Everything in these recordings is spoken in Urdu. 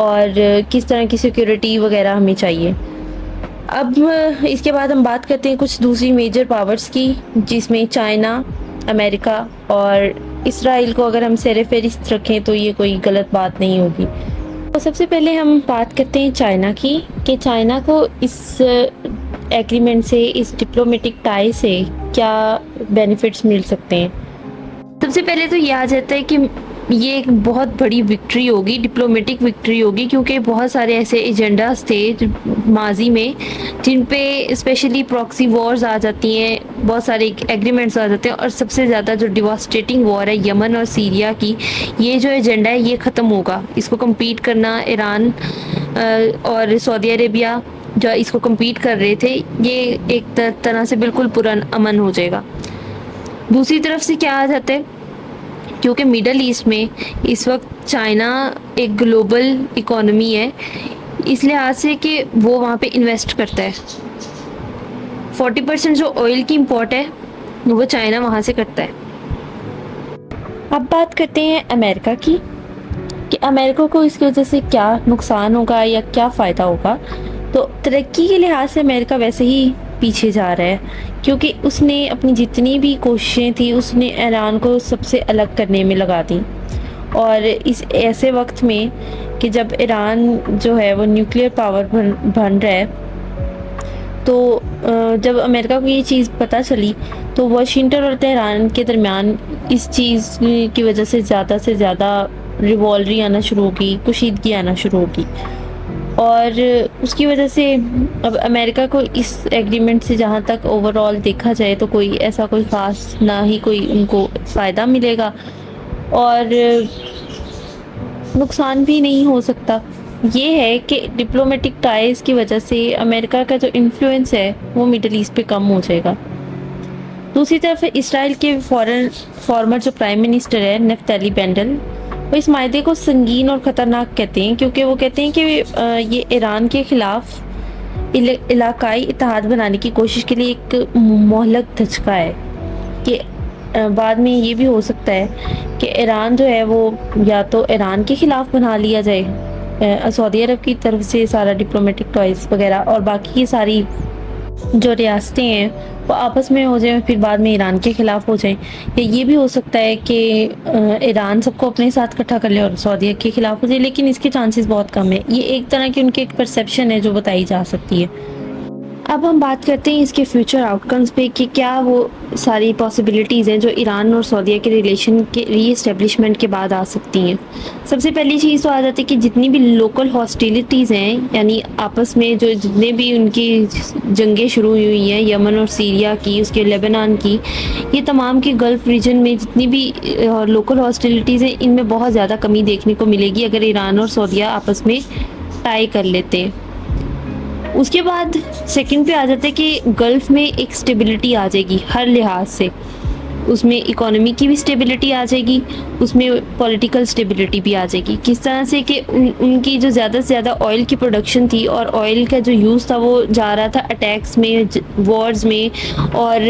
اور کس طرح کی سیکیورٹی وغیرہ ہمیں چاہیے. اب اس کے بعد ہم بات کرتے ہیں کچھ دوسری میجر پاورز کی، جس میں چائنا، امریکہ اور اسرائیل کو اگر ہم سر فہرست رکھیں تو یہ کوئی غلط بات نہیں ہوگی. تو سب سے پہلے ہم بات کرتے ہیں چائنا کی، کہ چائنا کو اس ایگریمنٹ سے، اس ڈپلومیٹک ٹائی سے کیا بینیفٹس مل سکتے ہیں. سب سے پہلے تو یہ آ جاتا ہے کہ یہ ایک بہت بڑی وکٹری ہوگی، ڈپلومیٹک وکٹری ہوگی، کیونکہ بہت سارے ایسے ایجنڈاز تھے ماضی میں جن پہ اسپیشلی پراکسی وارز آ جاتی ہیں، بہت سارے ایگریمنٹس آ جاتے ہیں، اور سب سے زیادہ جو ڈیواسٹیٹنگ وار ہے یمن اور سیریا کی، یہ جو ایجنڈا ہے یہ ختم ہوگا. اس کو کمپیٹ کرنا ایران اور سعودی عربیہ جو اس کو کمپیٹ کر رہے تھے، یہ ایک طرح سے بالکل پرامن ہو جائے گا. دوسری طرف سے کیا آ جاتا ہے، کیونکہ میڈل ایسٹ میں اس وقت چائنا ایک گلوبل اکانومی ہے، اس لحاظ سے کہ وہ وہاں پہ انویسٹ کرتا ہے. 40% جو آئل کی امپورٹ ہے وہ چائنا وہاں سے کرتا ہے. اب بات کرتے ہیں امریکہ کی، کہ امریکہ کو اس کی وجہ سے کیا نقصان ہوگا یا کیا فائدہ ہوگا. تو ترقی کے لحاظ سے امریکہ ویسے ہی پیچھے جا رہا ہے، کیونکہ اس نے اپنی جتنی بھی کوششیں تھیں اس نے ایران کو سب سے الگ کرنے میں لگا دی. اور اس ایسے وقت میں کہ جب ایران جو ہے وہ نیوکلیئر پاور بن رہا ہے، تو جب امریکہ کو یہ چیز پتہ چلی تو واشنگٹن اور تہران کے درمیان اس چیز کی وجہ سے زیادہ ریوالری آنا شروع ہوگی، کشیدگی آنا شروع ہوگی. اور اس کی وجہ سے اب امریکہ کو اس ایگریمنٹ سے جہاں تک اوور آل دیکھا جائے تو کوئی ایسا کوئی خاص نہ ہی کوئی ان کو فائدہ ملے گا اور نقصان بھی نہیں ہو سکتا. یہ ہے کہ ڈپلومیٹک ٹائز کی وجہ سے امریکہ کا جو انفلوئنس ہے وہ مڈل ایسٹ پہ کم ہو جائے گا. دوسری طرف اسرائیل کے فارمر جو پرائم منسٹر ہے نفتالی بینڈل، وہ اس معاہدے کو سنگین اور خطرناک کہتے ہیں، کیونکہ وہ کہتے ہیں کہ یہ ایران کے خلاف علاقائی اتحاد بنانے کی کوشش کے لیے ایک مہلک دھچکا ہے، کہ بعد میں یہ بھی ہو سکتا ہے کہ ایران جو ہے وہ یا تو ایران کے خلاف بنا لیا جائے، سعودی عرب کی طرف سے سارا ڈپلومیٹک ٹائز وغیرہ، اور باقی کی ساری جو ریاستیں ہیں وہ آپس میں ہو جائیں، پھر بعد میں ایران کے خلاف ہو جائیں. یا یہ بھی ہو سکتا ہے کہ ایران سب کو اپنے ساتھ اکٹھا کر لے اور سعودیہ کے خلاف ہو جائے، لیکن اس کے چانسز بہت کم ہیں. یہ ایک طرح کی ان کی ایک پرسیپشن ہے جو بتائی جا سکتی ہے. اب ہم بات کرتے ہیں اس کے فیوچر آؤٹ کمز پہ، کہ کیا وہ ساری پاسبلٹیز ہیں جو ایران اور سعودیہ کے ریلیشن کے ری اسٹیبلشمنٹ کے بعد آ سکتی ہیں. سب سے پہلی چیز تو آ جاتی ہے کہ جتنی بھی لوکل ہاسٹیلٹیز ہیں، یعنی آپس میں جو جتنے بھی ان کی جنگیں شروع ہوئی ہیں، یمن اور سیریا کی، اس کے لیبنان کی، یہ تمام کے گلف ریجن میں جتنی بھی لوکل ہاسٹیلٹیز ہیں، ان میں بہت زیادہ کمی دیکھنے کو ملے گی اگر ایران اور سعودیہ آپس میں ٹائی کر لیتے ہیں. اس کے بعد سیکنڈ پہ آ جاتا ہے کہ گلف میں ایک سٹیبلٹی آ جائے گی ہر لحاظ سے. اس میں اکانومی کی بھی سٹیبلٹی آ جائے گی، اس میں پولیٹیکل سٹیبلٹی بھی آ جائے گی. کس طرح سے کہ ان کی جو زیادہ سے زیادہ آئل کی پروڈکشن تھی اور آئل کا جو یوز تھا وہ جا رہا تھا اٹیکس میں، وارز میں اور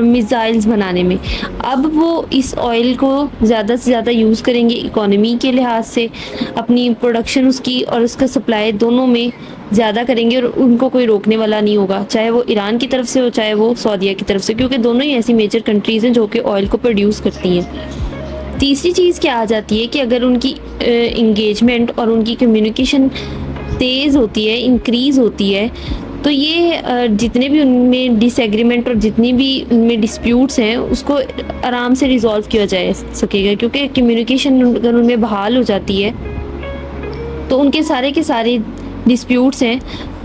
میزائلز بنانے میں. اب وہ اس آئل کو زیادہ سے زیادہ یوز کریں گے اکانومی کے لحاظ سے، اپنی پروڈکشن اس کی اور اس کا سپلائی دونوں میں زیادہ کریں گے، اور ان کو کوئی روکنے والا نہیں ہوگا، چاہے وہ ایران کی طرف سے ہو چاہے وہ سعودیہ کی طرف سے، کیونکہ دونوں ہی ایسی میجر کنٹریز ہیں جو کہ آئل کو پروڈیوس کرتی ہیں. تیسری چیز کیا آ جاتی ہے کہ اگر ان کی انگیجمنٹ اور ان کی کمیونیکیشن تیز ہوتی ہے، انکریز ہوتی ہے، تو یہ جتنے بھی ان میں ڈس ایگریمنٹ اور جتنی بھی ان میں ڈسپیوٹس ہیں اس کو آرام سے ریزالو کیا جا سکے گا. کیونکہ کمیونیکیشن اگر ان میں بحال ہو جاتی ہے تو ان کے سارے ڈسپیوٹس ہیں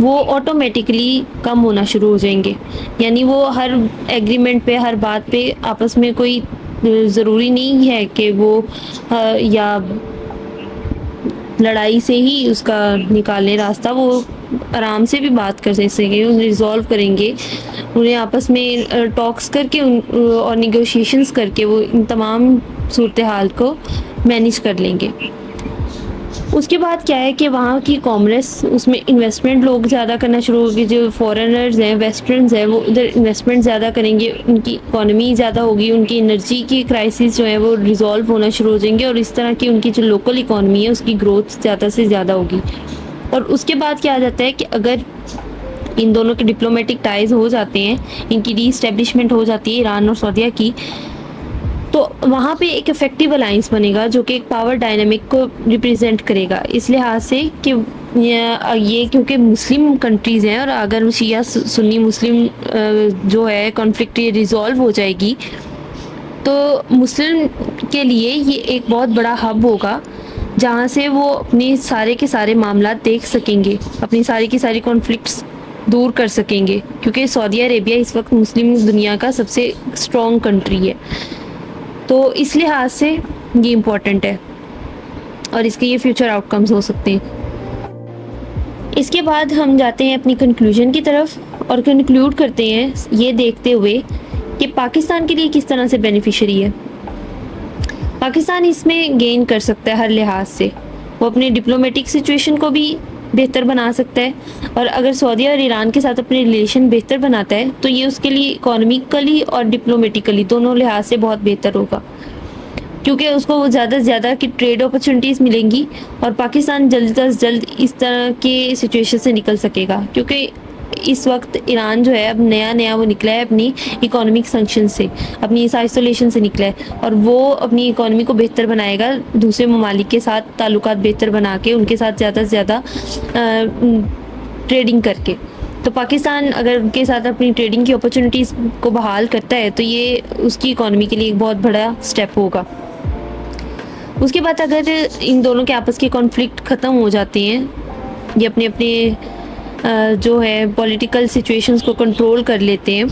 وہ آٹومیٹکلی کم ہونا شروع ہو جائیں گے. یعنی وہ ہر ایگریمنٹ پہ، ہر بات پہ آپس میں کوئی ضروری نہیں ہے کہ وہ یا لڑائی سے ہی اس کا نکالنے راستہ، وہ آرام سے بھی بات کر سکیں، انہیں ریزالو کریں گے، انہیں آپس میں ٹاکس کر کے اور نیگوشیشنز کر کے وہ ان تمام صورتحال کو مینیج کر لیں گے. اس کے بعد کیا ہے کہ وہاں کی کامرس، اس میں انویسٹمنٹ لوگ زیادہ کرنا شروع ہوگی، جو فارنرز ہیں، ویسٹرنز ہیں، وہ ادھر انویسٹمنٹ زیادہ کریں گے، ان کی اکانومی زیادہ ہوگی، ان کی انرجی کی کرائسس جو ہیں وہ ریزالو ہونا شروع ہو جائیں گے، اور اس طرح کی ان کی جو لوکل اکانومی ہے اس کی گروتھ زیادہ سے زیادہ ہوگی۔ اور اس کے بعد کیا آ جاتا ہے کہ اگر ان دونوں کے ڈپلومیٹک ٹائز ہو جاتے ہیں، ان کی ری اسٹیبلشمنٹ ہو جاتی ہے ایران اور سعودیہ کی، تو وہاں پہ ایک افیکٹو الائنس بنے گا جو کہ ایک پاور ڈائنامک کو ریپرزینٹ کرے گا، اس لحاظ سے کہ یہ کیونکہ مسلم کنٹریز ہیں، اور اگر شیعہ سنی مسلم جو ہے کانفلکٹ یہ ریزالو ہو جائے گی تو مسلم کے لیے یہ ایک بہت بڑا ہب ہوگا جہاں سے وہ اپنے سارے کے سارے معاملات دیکھ سکیں گے، اپنی ساری کی ساری کانفلکٹس دور کر سکیں گے، کیونکہ سعودی عربیہ اس وقت مسلم دنیا کا سب سے اسٹرانگ کنٹری ہے، تو اس لحاظ سے یہ امپورٹنٹ ہے اور اس کے یہ فیوچر آؤٹ کمز ہو سکتے ہیں۔ اس کے بعد ہم جاتے ہیں اپنی کنکلوژن کی طرف اور کنکلوڈ کرتے ہیں یہ دیکھتے ہوئے کہ پاکستان کے لیے کس طرح سے بینیفیشری ہے۔ پاکستان اس میں گین کر سکتا ہے ہر لحاظ سے، وہ اپنے ڈپلومیٹک سچویشن کو بھی بہتر بنا سکتا ہے، اور اگر سعودی اور ایران کے ساتھ اپنے ریلیشن بہتر بناتا ہے تو یہ اس کے لیے اکانومیکلی اور ڈپلومیٹیکلی دونوں لحاظ سے بہت بہتر ہوگا، کیونکہ اس کو زیادہ سے زیادہ کی ٹریڈ اپرچونیٹیز ملیں گی، اور پاکستان جلد از جلد اس طرح کے سچویشن سے نکل سکے گا، کیونکہ اس وقت ایران جو ہے اب نیا وہ نکلا ہے اپنی اکانومک سینکشن سے، اپنی اس آئسولیشن سے نکلا ہے، اور وہ اپنی اکانومی کو بہتر بنائے گا دوسرے ممالک کے ساتھ تعلقات بہتر بنا کے، ان کے ساتھ زیادہ سے زیادہ ٹریڈنگ کر کے۔ تو پاکستان اگر ان کے ساتھ اپنی ٹریڈنگ کی اپرچونیٹیز کو بحال کرتا ہے تو یہ اس کی اکانومی کے لیے ایک بہت بڑا سٹیپ ہوگا۔ اس کے بعد اگر ان دونوں کے آپس کے کانفلکٹ ختم ہو جاتے ہیں، یہ اپنے جو ہے پولیٹیکل سچویشنز کو کنٹرول کر لیتے ہیں،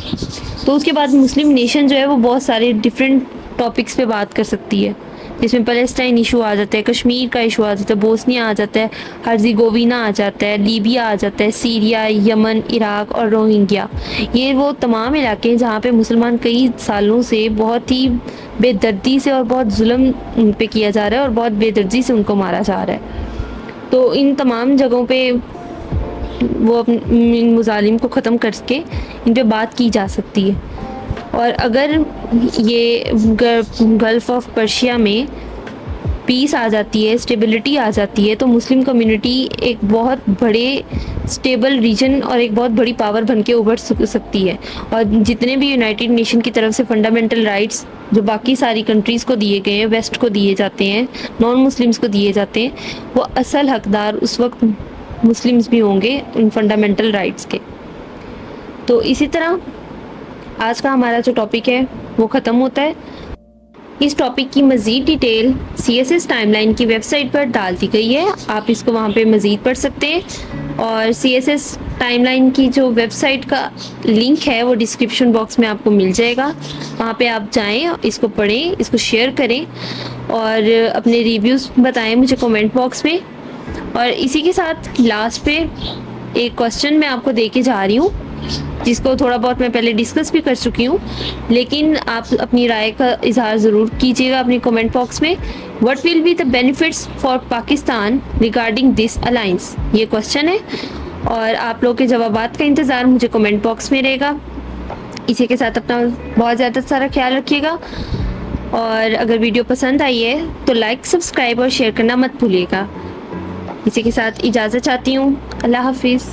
تو اس کے بعد مسلم نیشن جو ہے وہ بہت سارے ڈفرینٹ ٹاپکس پہ بات کر سکتی ہے، جس میں پیلسٹائن ایشو آ جاتا ہے، کشمیر کا ایشو آ جاتا ہے، بوسنیا آ جاتا ہے، ہرزیگووینا آ جاتا ہے، لیبیا آ جاتا ہے، سیریا، یمن، عراق اور روہنگیا۔ یہ وہ تمام علاقے ہیں جہاں پہ مسلمان کئی سالوں سے بہت ہی بے دردی سے اور بہت ظلم ان پہ کیا جا رہا ہے، اور بہت بے دردی سے ان کو مارا جا رہا ہے۔ تو ان تمام جگہوں پہ وہ ان مظالم کو ختم کر کے ان پہ بات کی جا سکتی ہے، اور اگر یہ گلف آف پرشیا میں پیس آ جاتی ہے، اسٹیبلٹی آ جاتی ہے، تو مسلم کمیونٹی ایک بہت بڑے اسٹیبل ریجن اور ایک بہت بڑی پاور بن کے ابھر سکتی ہے، اور جتنے بھی یونائٹڈ نیشن کی طرف سے فنڈامنٹل رائٹس جو باقی ساری کنٹریز کو دیے گئے ہیں، ویسٹ کو دیے جاتے ہیں، نان مسلمس کو دیے جاتے ہیں، وہ اصل حقدار اس وقت مسلمس بھی ہوں گے ان فنڈامنٹل رائٹس کے۔ تو اسی طرح آج کا ہمارا جو ٹاپک ہے وہ ختم ہوتا ہے۔ اس ٹاپک کی مزید ڈیٹیل CSS ٹائم لائن کی ویب سائٹ پر ڈال دی گئی ہے، آپ اس کو وہاں پہ مزید پڑھ سکتے ہیں، اور CSS ٹائم لائن کی جو ویب سائٹ کا لنک ہے وہ ڈسکرپشن باکس میں آپ کو مل جائے گا، وہاں پہ آپ جائیں، اس کو پڑھیں، اس کو شیئر کریں، اور اپنے ریویوز بتائیں مجھے کومنٹ باکس میں۔ اور اسی کے ساتھ لاسٹ پہ ایک کوسچن میں آپ کو دے کے جا رہی ہوں، جس کو تھوڑا بہت میں پہلے ڈسکس بھی کر چکی ہوں، لیکن آپ اپنی رائے کا اظہار ضرور کیجیے گا اپنی کومنٹ باکس میں۔ What will be the benefits for Pakistan regarding this alliance؟ یہ کوسچن ہے، اور آپ لوگ کے جوابات کا انتظار مجھے کومنٹ باکس میں رہے گا۔ اسی کے ساتھ اپنا بہت زیادہ سارا خیال رکھیے گا، اور اگر ویڈیو پسند آئی ہے تو لائک، سبسکرائب اور شیئر کرنا مت بھولیے گا۔ اسی کے ساتھ اجازت چاہتی ہوں، اللہ حافظ۔